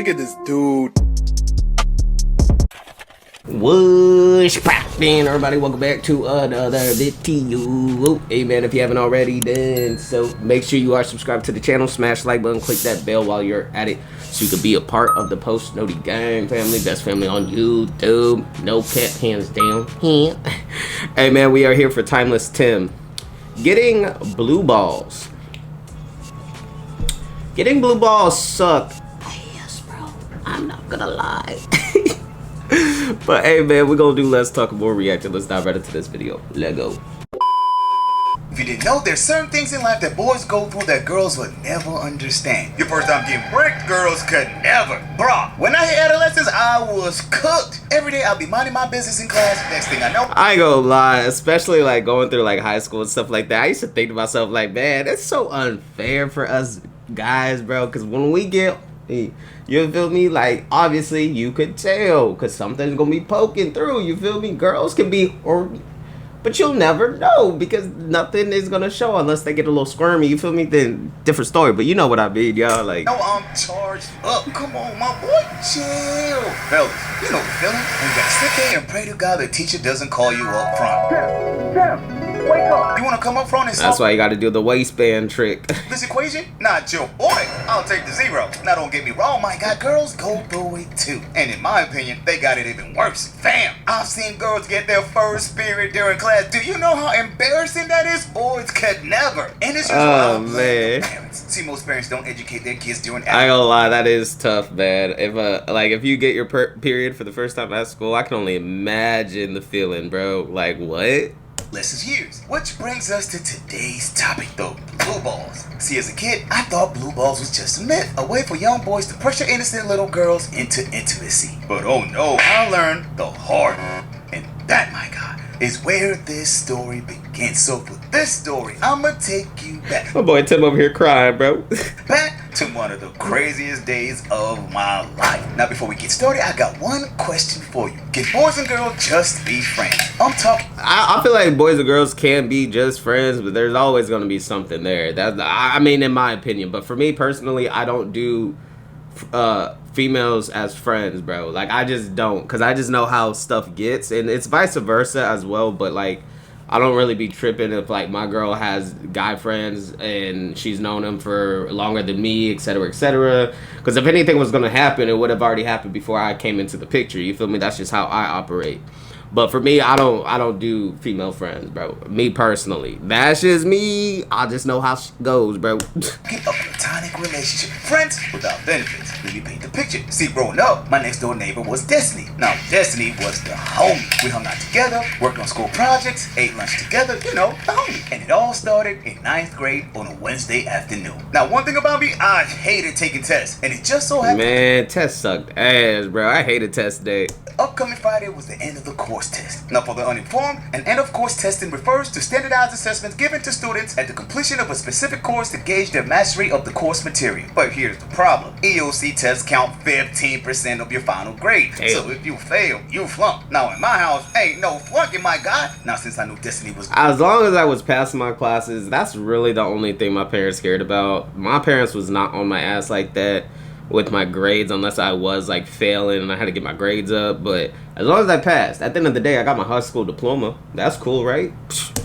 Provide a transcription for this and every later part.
Look at this dude. What's poppin', everybody? Welcome back to another video. Hey man, if you haven't already done so, make sure you are subscribed to the channel, smash the like button, click that bell while you're at it so you can be a part of the Post Noti Gang family, best family on YouTube. No cap, hands down. Hey man, we are here for Timeless Tim. Getting blue balls. Getting blue balls suck. Yes, bro. I'm not gonna lie. But hey man, we're gonna do less talking, more reacting. Let's dive right into this video. Let's go. If you didn't know, there's certain things in life that boys go through that girls would never understand. Your first time getting bricked, girls could never. Bruh, when I hit adolescence, I was cooked. Every day I'll be minding my business in class. Next thing I know, I ain't gonna lie, especially like going through like high school and stuff like that. I used to think to myself like, man, it's so unfair for us guys, bro. Because when we get, you feel me? Like, obviously, you could tell because something's gonna be poking through. You feel me? Girls can be, but you'll never know because nothing is gonna show unless they get a little squirmy. You feel me? Then different story. But you know what I mean, y'all. Like, no, I'm charged up. Come on, my boy, chill, fellas. You know the feeling. And you gotta sit there and pray to God the teacher doesn't call you up front. Tim, wake up. You wanna come up front and that's why you gotta do the waistband trick. This equation? Not your boy. I'll take the zero. Now don't get me wrong, my God, girls go through it too. And in my opinion, they got it even worse. Fam, I've seen girls get their first period during class. Do you know how embarrassing that is? Boys could never. And it's just man. Parents. See, most parents don't educate their kids during. I ain't gonna lie, that is tough, man. If you get your period for the first time at school, I can only imagine the feeling, bro. Like, what? Lessons years. Which brings us to today's topic though, blue balls. See, as a kid, I thought blue balls was just a myth, a way for young boys to pressure innocent little girls into intimacy. But oh no, I learned the hard way. And that, my God, is where this story begins. So for this story, I'ma take you back. My boy Tim over here crying, bro. Back to one of the craziest days of my life. Now before we get started, I got one question for you. Can boys and girls just be friends? I'm talking. I feel like boys and girls can be just friends, but there's always going to be something there. I mean, in my opinion. But for me personally, I don't do females as friends, bro. Like, I just don't, because I just know how stuff gets, and it's vice versa as well. But like, I don't really be tripping if like my girl has guy friends and she's known them for longer than me, etc., etc. Because if anything was gonna happen, it would have already happened before I came into the picture. You feel me? That's just how I operate. But for me, I don't do female friends, bro. Me personally, that's just me. I just know how it goes, bro. A platonic relationship, friends without benefits. Let me paint the picture. See, growing up, my next door neighbor was Destiny. Now, Destiny was the homie. We hung out together, worked on school projects, ate lunch together, you know, the homie. And it all started in 9th grade on a Wednesday afternoon. Now, one thing about me, I hated taking tests, and it just so happened. Man, tests sucked ass, bro. I hated test day. Upcoming Friday was the end of the course test. Now, for the uninformed, an end of course testing refers to standardized assessments given to students at the completion of a specific course to gauge their mastery of the course material. But here's the problem. EOC tests count 15% of your final grade. Damn. So if you fail, you flunk. Now, in my house, ain't no flunking, my God. Now, since I knew Destiny was... As long as I was passing my classes, that's really the only thing my parents cared about. My parents was not on my ass like that with my grades unless I was like failing and I had to get my grades up. But as long as I passed, at the end of the day, I got my high school diploma. That's cool, right?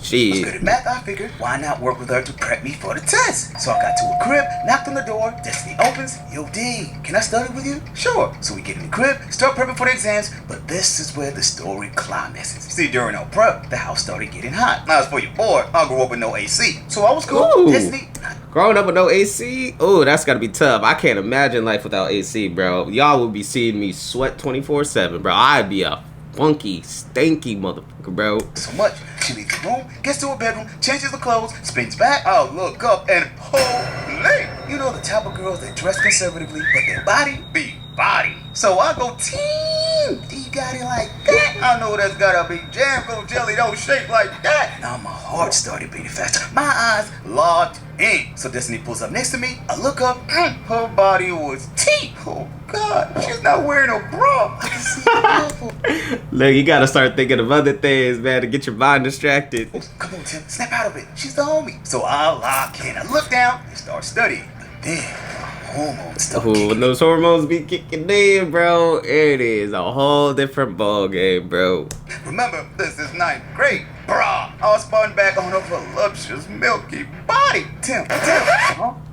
Shit. I was good at math. I figured, why not work with her to prep me for the test? So I got to a crib, knocked on the door, Destiny opens. Yo, D, can I study with you? Sure. So we get in the crib, start prepping for the exams, but this is where the story climaxes. See, during our prep, the house started getting hot. Now, as for your boy, I grew up with no AC, so I was cool. Ooh. Destiny... Growing up with no AC? Oh, that's gotta be tough. I can't imagine life without AC, bro. Y'all would be seeing me sweat 24/7, bro. I'd be a funky, stanky motherfucker, bro. So much. She leaves the room, gets to her bedroom, changes the clothes, spins back. I'll look up and holy! You know the type of girls that dress conservatively, but their body be body. So I go, team, you got it like that? I know that's gotta be jam, go jelly, don't shake like that. Now my heart started beating faster. My eyes locked in. So Destiny pulls up next to me. I look up, her body was tea. Oh God, she's not wearing a bra. I can see it. Look, you gotta start thinking of other things, man, to get your mind distracted. Come on, Tim, snap out of it. She's the homie. So I lock in. I look down and start studying. But then my hormones start Ooh, when kicking. those hormones be kicking in, bro, it is a whole different ball game, bro. Remember, this is ninth grade. Brah, I was spun back on a voluptuous, milky body. Tim,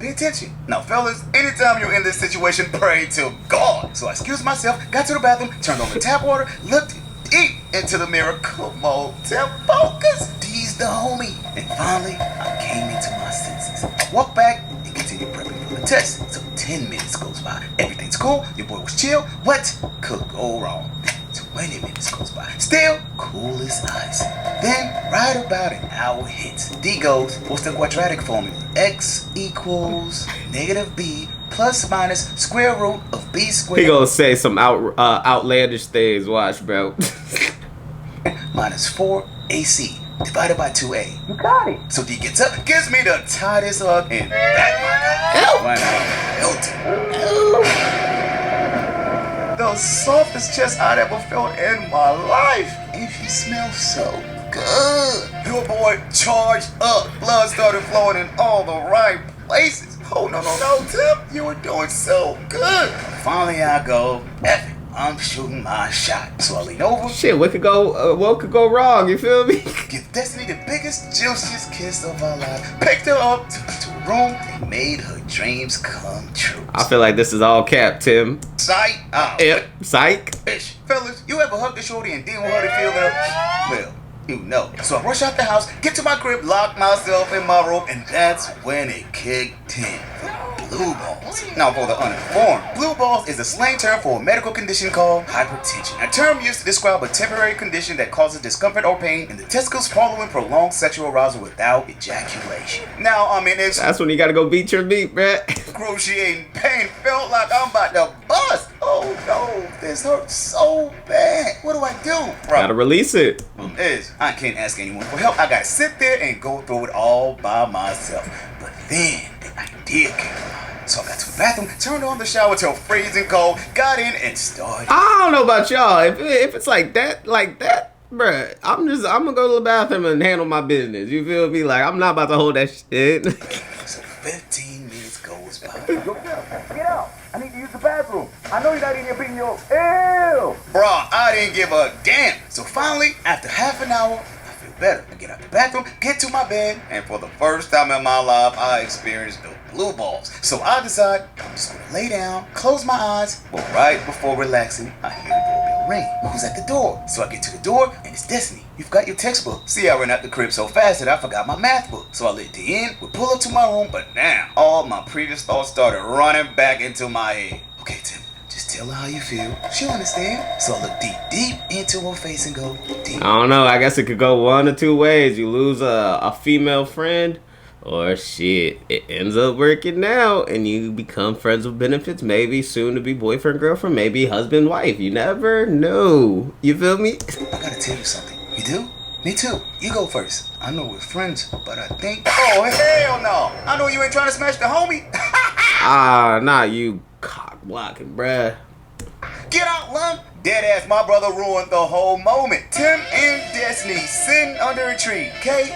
pay attention. Now, fellas, anytime you're in this situation, pray to God. So I excused myself, got to the bathroom, turned on the tap water, looked deep into the mirror. Come on, Tim, focus. D's the homie. And finally, I came into my senses. I walked back and continued prepping for the test. So 10 minutes goes by. Everything's cool. Your boy was chill. What could go wrong? 20 minutes goes by. Still cool as ice. Then, right about an hour hits. D goes, what's the quadratic formula? X equals negative b plus minus square root of b squared. He gonna say some outlandish things. Watch, bro. Minus 4ac divided by 2a. You got it. So D gets up, gives me the tightest hug, and that my the softest chest I'd ever felt in my life. And she smells so good. Your boy charged up. Blood started flowing in all the right places. Oh, no, Tim. You were doing so good. Finally, I go, F it. I'm shooting my shot. So I lean over. Shit, what could go wrong? You feel me? Give Destiny the biggest, juiciest kiss of our life. Picked her up, took her to a room, and made her dreams come true. I feel like this is all cap, Tim. Psych out. Yep, psych. Bitch, fellas, you ever hugged a shorty and didn't want her to feel that? Well, you know. So I rush out the house, get to my crib, lock myself in my room, and that's when it kicked in. Blue balls. Now, for the uninformed, blue balls is a slang term for a medical condition called hypertension. A term used to describe a temporary condition that causes discomfort or pain in the testicles following prolonged sexual arousal without ejaculation. Now, I mean, it's That's when you gotta go beat your meat, bruh. excruciating pain. Felt like I'm about to bust. Oh no, this hurts so bad. What do I do? Bro, Gotta release it. I can't ask anyone for help. I gotta sit there and go through it all by myself. But then the idea came to mind. So I got to the bathroom, turned on the shower till freezing cold, got in and started. I don't know about y'all. If it's like that, bruh, I'm gonna go to the bathroom and handle my business. You feel me? Like, I'm not about to hold that shit. So 15 minutes goes by. Get out. I need to use the bathroom. I know you're not in here beating your ew. Bruh, I didn't give a damn. So finally, after half an hour, I feel better. I get out the bathroom, get to my bed, and for the first time in my life, I experienced the blue balls. So I decide I'm just gonna lay down, close my eyes, but right before relaxing, I hear the doorbell ring. Who's at the door? So I get to the door, and it's Destiny. You've got your textbook. See, I ran out the crib so fast that I forgot my math book. So I let D in, we pull up to my room, but now all my previous thoughts started running back into my head. Okay, Tim, just tell her how you feel. She'll understand. So I look deep into her face and go, D. I don't know. I guess it could go one or two ways. You lose a female friend, or shit, it ends up working out and you become friends with benefits. Maybe soon to be boyfriend, girlfriend, maybe husband, wife. You never know. You feel me? I gotta tell you something. You do? Me too. You go first. I know we're friends, but I think. Oh, hell no. I know you ain't trying to smash the homie. Nah, you cock blocking, bruh. Get out, Lon. Dead ass, my brother ruined the whole moment. Tim and Destiny sitting under a tree. Kissing.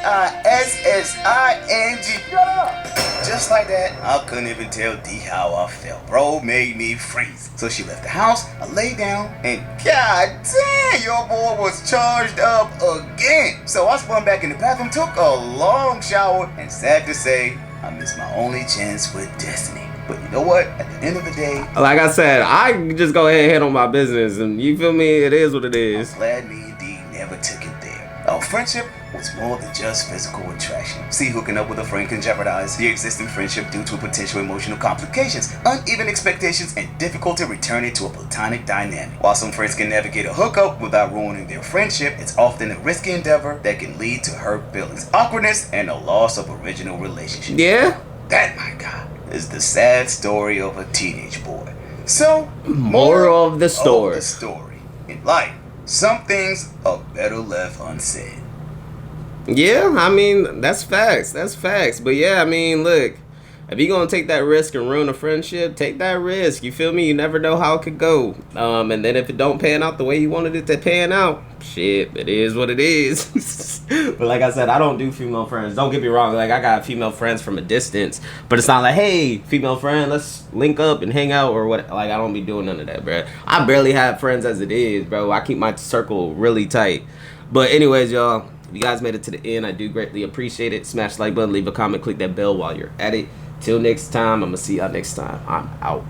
Shut up. Just like that, I couldn't even tell D how I felt. Bro made me freeze. So she left the house, I lay down, and god damn, your boy was charged up again. So I spun back in the bathroom, took a long shower, and sad to say, I missed my only chance with Destiny. But you know what? At the end of the day, Like I said, I can just go ahead and handle my business, and you feel me? It is what it is. I'm glad me and D never took it there. Our friendship was more than just physical attraction. See, hooking up with a friend can jeopardize the existing friendship due to potential emotional complications, uneven expectations, and difficulty returning to a platonic dynamic. While some friends can navigate a hookup without ruining their friendship, it's often a risky endeavor that can lead to hurt feelings, awkwardness, and a loss of original relationship. Yeah? That, my God, is the sad story of a teenage boy. So, Moral of the story. In life, some things are better left unsaid. Yeah, I mean, that's facts. That's facts. But yeah, I mean, look, If you gonna take that risk and ruin a friendship, take that risk. You feel me? You never know how it could go. And then if it don't pan out the way you wanted it to pan out, shit, it is what it is. But like I said, I don't do female friends. Don't get me wrong. Like, I got female friends from a distance, but it's not like, hey, female friend, let's link up and hang out or what. Like, I don't be doing none of that, bro. I barely have friends as it is, bro. I keep my circle really tight. But anyways, y'all, if you guys made it to the end, I do greatly appreciate it. Smash the like button, leave a comment, click that bell while you're at it. Till next time, I'm gonna see y'all next time. I'm out.